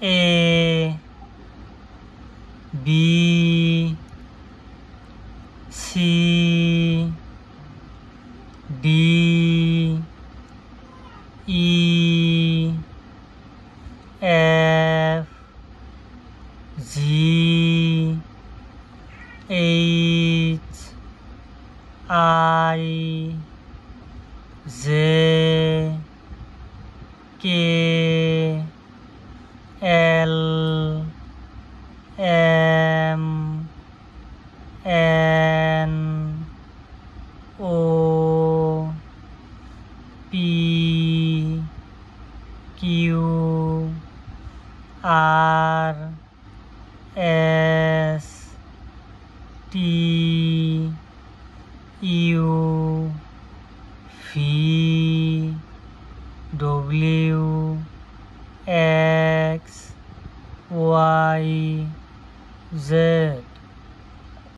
A B C D E F G H I J K L M N O P Q R S T U V W X Y Z